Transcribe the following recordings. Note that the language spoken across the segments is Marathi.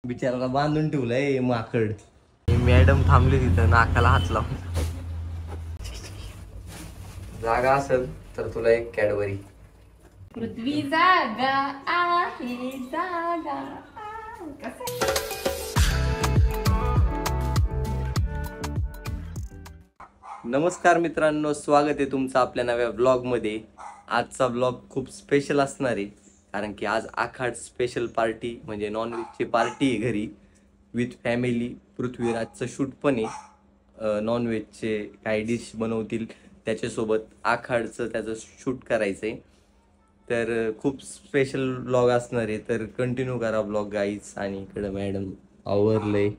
बिचाराला बांधून ठेवलंय माकड. मॅडम थांबली तिथं नाकाला हात लावून. जागा असेल तर तुला एक कॅडबरी. पृथ्वी जागा आहे जागा. नमस्कार मित्रांनो, स्वागत आहे तुमचं आपल्या नव्या ब्लॉग मध्ये. आजचा ब्लॉग खूप स्पेशल असणार आहे कारण की आज आखाड स्पेशल पार्टी म्हणजे नॉनव्हेजची पार्टी आहे घरी विथ फॅमिली. पृथ्वीराजचं शूट पण आहे. नॉनव्हेजचे काही डिश बनवतील त्याच्यासोबत आखाडचं त्याचं शूट करायचं आहे. तर खूप स्पेशल ब्लॉग असणार आहे, तर कंटिन्यू करा ब्लॉग गाईज. आणि इकडं मॅडम आवरलंय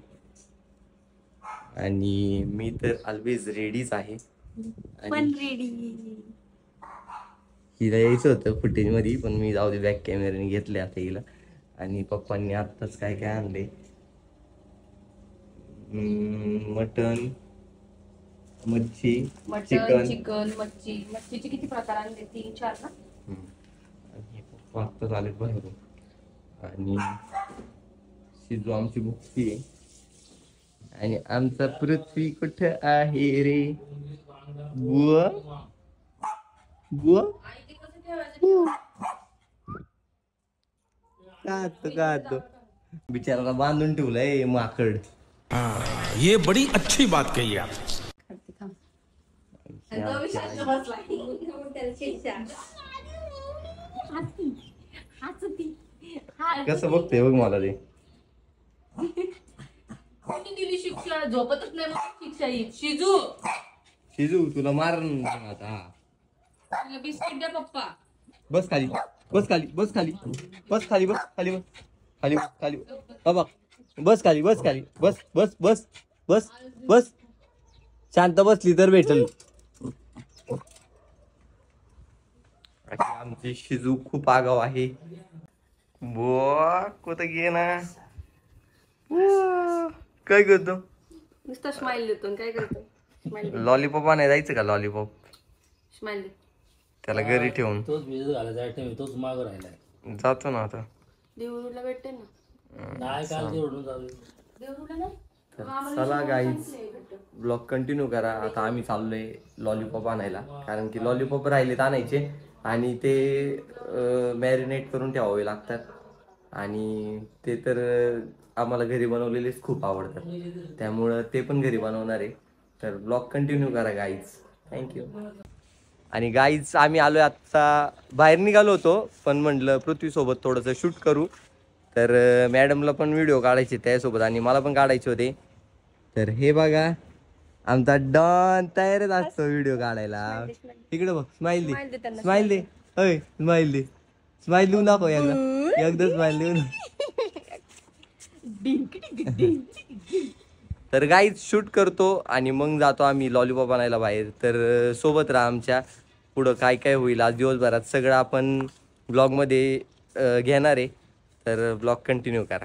आणि मी तर ऑलवेज रेडीच आहे. पण रेडी. हिला यायचं होतं फुटेज मध्ये पण मी जाऊ दे बॅक कॅमेऱ्याने घेतले आता हिला. आणि पप्पांनी आत्ताच काय काय आणले, मटन, मच्छी, चिकन, मच्छीचे किती प्रकार आणले? 3-4 ना. आणि पप्पा आत्ताच आलेत बाहेरून. आणि शिजू आमची भुकती आहे. आणि आमचा पृथ्वी कुठे आहे रे बुवा? बुवा का बिचाराला बांधून ठेवलंय माकड. ये बड़ी अच्छी बात कही आप. कसं बघते बघ मला ते. कोणी दिली शिक्षा? झोपतच नाही मग शिक्षा येईल. शिजू तुला मारण आता. बिस्किट द्या पप्पा. बस खाली बस खाली बस खाली बस खाली बस खाली बस खाली खाली बाबा बस खाली बस खाली बस बस बस बस बस. शांत बसली तर भेटल. आमची शिजू खूप आगाव आहे. बुवा कुठं गे ना काय करतो? नुसतं स्माइल देतो. काय करतो? लॉलीपॉप आणायला जायचं का? लॉलीपॉप स्माइल दे. त्याला घरी ठेवून तोच भिजत घालायचा तोच माग राहिलाय. जातो ना आता. देऊळला भेटते ना. नाही काल देऊळून जाऊ. देऊळला नाही. चला गाईज ब्लॉग कंटिन्यू करा. आता आम्ही चाललोय लॉलीपॉप आणायला कारण की लॉलीपॉप राहिलेत आणायचे आणि ते मॅरिनेट करून ठेवावे लागतात. आणि ते तर आम्हाला घरी बनवलेलेच खूप आवडतात, त्यामुळं ते पण घरी बनवणार आहे. तर ब्लॉग कंटिन्यू करा गाईज. थँक्यू. आणि गाईज आम्ही आलोय आता. बाहेर निघालो होतो पण म्हटलं पृथ्वीसोबत थोडंसं शूट करू. तर मॅडमला पण व्हिडिओ काढायचे त्यासोबत आणि मला पण काढायचे होते. तर हे बघा आमचा डॉन तयारच असतो व्हिडिओ काढायला. इकडे बघ. स्माइल दे स्माइल दे. अय स्माइल दे. स्माइल देऊन दाखव एकदा स्माइल देऊन. तर गाईज शूट करतो आणि मग जातो आम्ही लॉलीपॉप आणायला बाहेर. तर सोबत राहा आमच्या. पुढं काय काय होईल आज दिवसभरात सगळं आपण ब्लॉगमध्ये घेणार आहे. तर ब्लॉग कंटिन्यू करा.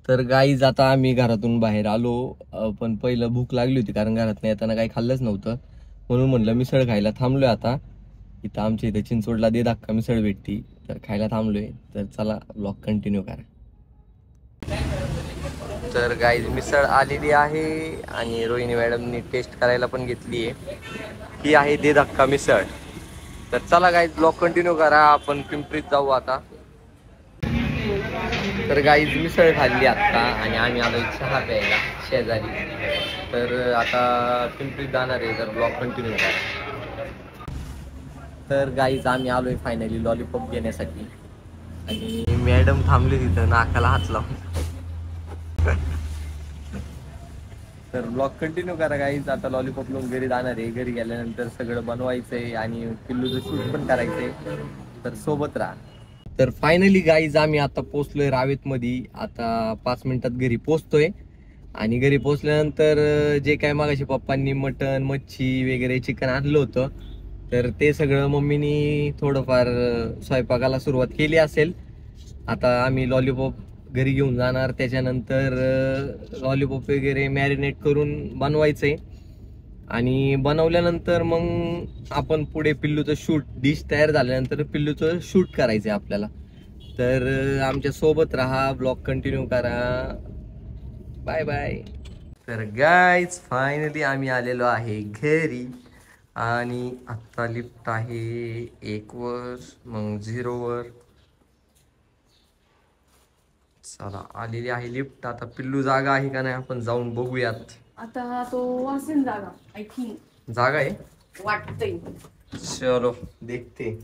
तर गाईज आता आम्ही घरातून बाहेर आलो. पण पहिलं भूक लागली होती कारण घरात येताना काही खाल्लंच नव्हतं, म्हणून म्हणलं मिसळ खायला थांबलोय. आता इथं आमच्या इथं चिंचवडला दे धक्का मिसळ भेटती, तर खायला थांबलोय. तर चला ब्लॉग कंटिन्यू करा. तर गाईज मिसळ आलेली आहे आणि रोहिणी मॅडमनी टेस्ट करायला पण घेतली आहे. ही आहे दे धक्का मिसळ. तर चला गाईज ब्लॉग कंटिन्यू करा. आपण पिंपरीत जाऊ आता. तर गाईज मिसळ खाल्ली आत्ता आणि आम्ही आलो चहा प्यायला शेजारी. तर आता पिंपरीत जाणार आहे. तर ब्लॉग कंटिन्यू करा. तर गाईज आम्ही आलोय फायनली लॉलीपॉप घेण्यासाठी आणि मॅडम थांबली तिथं नाकाला हात लावून. तर ब्लॉग कंटिन्यू करा गाईज. आता लॉलीपॉप लोक घरी जाणार आहे. घरी गेल्यानंतर सगळं बनवायचंय आणि पिल्लूचं शूट पण करायचंय. तर सोबत राहा. तर फायनली गाईज आम्ही आता पोचलोय रावेत मध्ये. आता 5 मिनिटात घरी पोचतोय. आणि घरी पोचल्यानंतर जे काय मगाशी पप्पांनी मटन, मच्छी वगैरे चिकन आणलं होतं, तर ते सगळं मम्मीनी थोडंफार स्वयंपाकाला सुरुवात केली असेल. आता आम्ही लॉलीपॉप घरी घेऊन जाणार. त्याच्यानंतर लॉलीपॉप वगैरे मॅरिनेट करून बनवायचंय आणि बनवल्यानंतर मग आपण पुढे पिल्लूचं शूट, डिश तयार झाल्यानंतर पिल्लूचं शूट करायचंय आपल्याला. तर आमच्या सोबत राहा, ब्लॉग कंटिन्यू करा. Bye bye. तर गाईज फायनली आम्ही आलेलो आहे घरी आणि आत्ता लिफ्ट आहे 1 वर, मग 0 वर. चला आलेली आहे लिफ्ट. आता पिल्लू जागा आहे का नाही आपण जाऊन बघूयात. आता तो असेल जागा आय थिंक, जागा आहे वाटतंय. चलो देखते,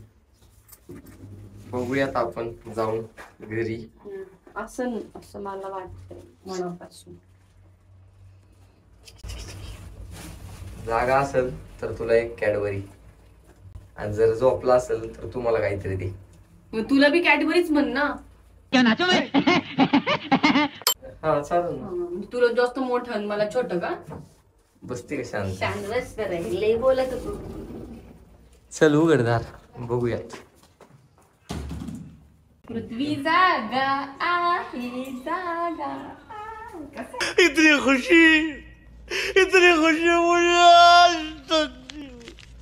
बघूयात आपण जाऊन घरी. असं असं मला वाटतंय मनापासून. जागा असेल तर तुला एक कॅडबरी, आणि जर झोपला असेल तर तू मला काहीतरी दे. मग तुला बी कॅडबरीच म्हण ना. हा चालेल ना. तुला जास्त मोठं आणि मला छोटं का? बसते का शांत? चांगलंच तर आहे, लय बोलत तू. चल उघडदार बघूयात. पृथ्वी जागा आहे, जागा इतनी खुशी मुझे आज तक.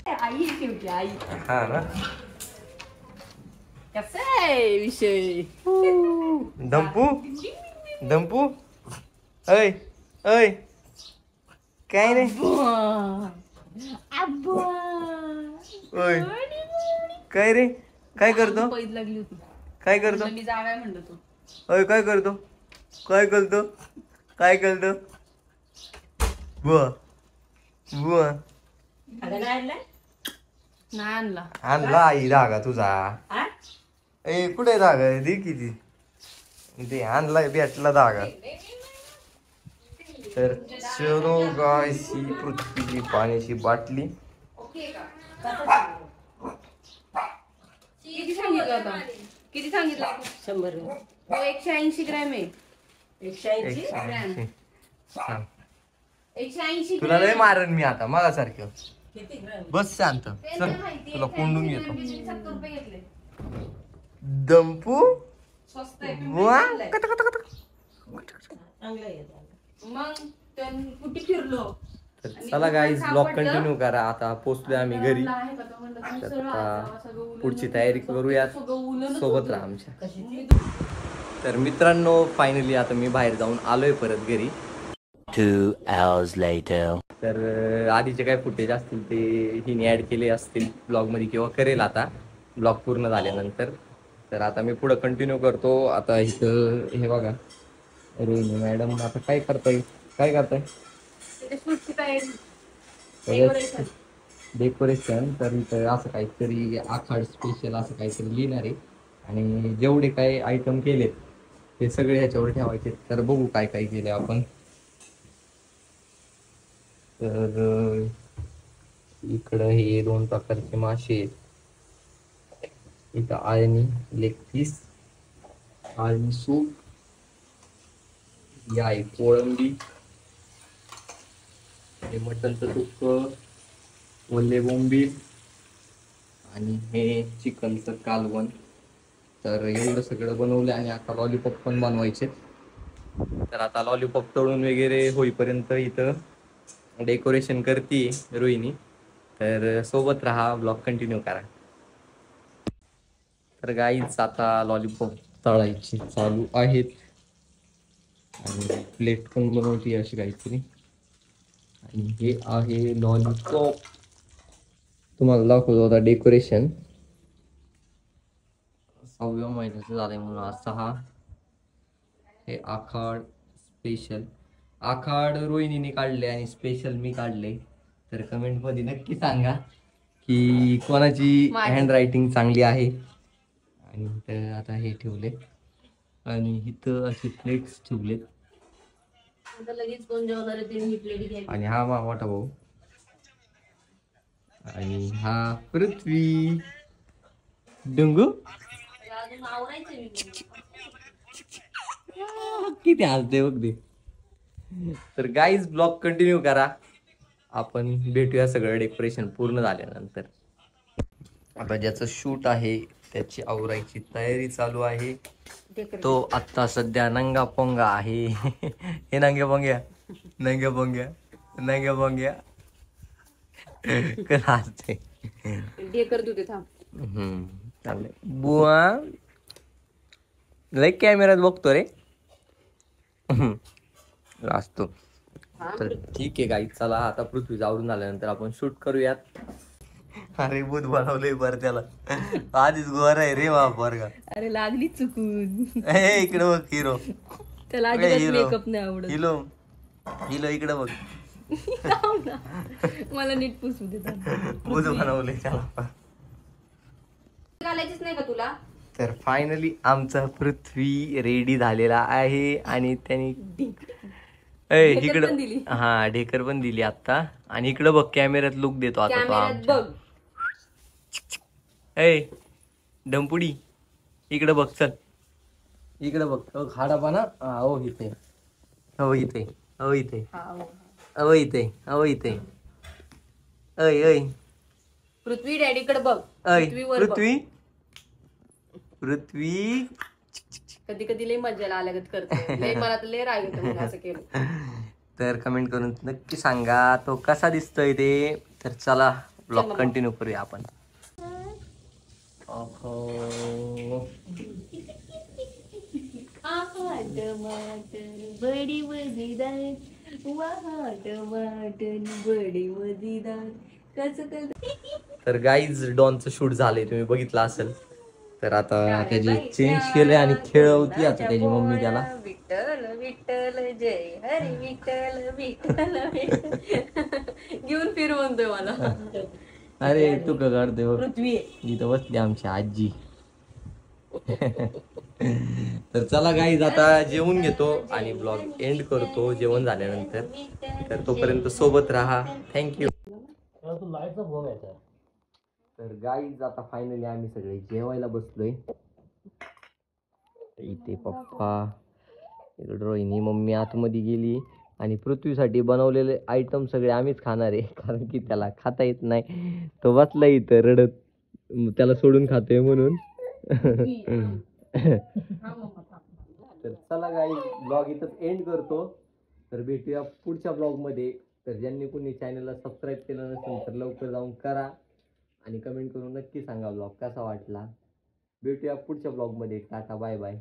आई शेवटी आई. हा ना. कसा आहे विषय? दंपू दंपू, ऐ ऐ काय रे? ओय काय रे? काय करतो? पैद लागली होती. काय करतो? मी जागा म्हणलं तू. ओय काय करतो? काय करतो? काय करतो? बुवा बुवा नाही आणला. आणला आई धागा तुझा. ए कुठे धागा दे किती ते आणलाय भेटला धागा. तर चलो गाइस, ही पृथ्वीची पाण्याची बाटली. किती सांगितलं आता? किती सांगितलं? 100. हो 180 ग्रॅम आहे. 180 ग्रॅम. 180. 180 तुला लय मारन मी आता मागासारखं. बस शांत, चल तुला कोंडून घेतो. 70 रुपये घेतले. दंपू स्वस्त आहे. बुवा मग कुठे फिरलो. तर चला गाईज ब्लॉग कंटिन्यू करा. आता पोचलोय आम्ही घरी. तर आता पुढची तयारी करूयात, सोबत राहा आमच्या. तर मित्रांनो फायनली आता मी बाहेर जाऊन आलोय परत घरी. 2 hours later. तर आधीचे काय फुटेज असतील ते हिने ॲड केले असतील ब्लॉगमध्ये किंवा करेल आता ब्लॉग पूर्ण झाल्यानंतर. तर आता मी पुढं कंटिन्यू करतो. आता इथं हे बघा रोहिणी मॅडम आता काय करताय डेकोरेशन. तर इथं असं काहीतरी आखाड स्पेशल असं काहीतरी लिहिणार आहे आणि जेवढे काही आयटम केलेत ते सगळे ह्याच्यावर ठेवायचे. तर बघू काय काय केले आपण. तर इकडं हे 2 प्रकारचे मासे आहेत. इथं आळणी लेग पीस, आळणी सूप, ही आहे कोळंबी, हे मटनचं सुक्क, वल्ले बोंबील आणि हे चिकनचं कालवण. तर एवढं सगळं बनवलं आणि आता लॉलीपॉप पण बनवायचे. तर आता लॉलीपॉप तळून वगैरे होईपर्यंत इथं डेकोरेशन करते रोहिणी. तर सोबत राहा, ब्लॉग कंटिन्यू करा. तर गाईच आता लॉलीपॉप तळायची चालू आहेत आणि प्लेट पण बनवते अशी काहीतरी. आणि हे आहे लॉलीपॉप. तुम्हाला दाखवतो आता डेकोरेशन. 6व्या महिन्याचं झालंय म्हणून असा हा हे आखाड स्पेशल. आखाड रोहिणीने काढले आणि स्पेशल मी काढले. तर कमेंटमध्ये नक्की सांगा की कोणाची हँड रायटिंग चांगली आहे. आणि तर आता हे ठेवले आणि इथं असे प्लेट्स ठेवलेत. लगेच कोण जेवणार आहे ते प्लेट घ्यायची. आणि हा मोठा भाऊ आणि हा पृथ्वी. डुंगू अजून आवरायचंय किती हसते बघ ते. तर गाईज ब्लॉग कंटिन्यू करा. आपण भेटूया सगळं डेकोरेशन पूर्ण झाल्यानंतर. आता ज्याचं शूट आहे त्याची आवरायची तयारी चालू आहे. तो आत्ता सध्या नंगा पोंगा आहे. हे नंग्या पोंग्या नंग्या पोंग्या नंग्या पोंग्या कला असते. डे करत होते थांब. चाललंय बुवा. लई कॅमेऱ्यात बघतो रे असतो. तर ठीक आहे गाई, चला आता पृथ्वी जाऊन झाल्यानंतर आपण शूट करूयात. अरे भूत बनवलंय बरं त्याला, आधीच गोर आहे रे बरं. अरे लागली चुकून. इकडे बघ हिरो, त्याला अजिबात मेकअप नाही आवडत. हिलो हिलो इकडे बघ. मला नीट पुसू देतात. भूत बनवलंय त्याला. घालायचीच नाही का तुला? तर फायनली आमचा पृथ्वी रेडी झालेला आहे आणि त्याने इकडं दिली. हा ढेकर पण दिली आता. आणि इकडं बघ कॅमेऱ्यात लुक देतो आता तो कॅमेऱ्यात आमच्या. बघ. डंपुडी इकडे बघ, चल इकडे बघ. खाडापाना हो इथे, हो इथे, हो इथे, हो इथे, हो इथे. ऐ ऐ पृथ्वी डॅडीकडे बघ. ऐ पृथ्वीवर बघ. पृथ्वी पृथ्वी. कधी कधी लई मज्जा आल्यागत करते. लई मला तर लई राग येतो म्हणून असं केलं. तर कमेंट करून नक्की सांगा तो कसा दिसतोय ते. तर चला ब्लॉग कंटिन्यू करूया आपण. बडी मजेदार, बडी मजेदार. तर गाईज डॉनचं शूट झालंय, तुम्ही बघितलं असेल. तर आता त्याची चेंज केलंय आणि खेळवती आता त्याची मम्मी त्याला. विठ्ठल विठ्ठल जय हरी विठ्ठल विठ्ठल घेऊन फिर म्हणतोय मला. अरे तू का काढते बघ, पृथ्वी इथं बसली आमची आजी. तर चला गाईज आता जेवून घेतो आणि ब्लॉग एंड करतो जेवण झाल्यानंतर. तर तोपर्यंत सोबत राहा. थँक्यू. लाईटचा फोन यायचा. तर गाईज आता फायनली आम्ही सगळे जेवायला बसलोय. इथे पप्पा, इकडे रोहिणी, मम्मी आतमध्ये गेली. आणि पृथ्वीसाठी बनवलेले आयटम सगळे आम्हीच खाणार आहे, कारण की त्याला खाता येत नाही. तो बसला इथं रडत, त्याला सोडून खातोय म्हणून. तर चला गाईज ब्लॉग इथंच एंड करतो. तर भेटूया पुढच्या ब्लॉगमध्ये. तर ज्यांनी कोणी चॅनलला सबस्क्राईब केलं नसेल तर लवकर जाऊन करा आणि कमेंट करून नक्की सांगा ब्लॉग कसा वाटला. भेटूया पुढच्या ब्लॉगमध्ये. Tata bye bye.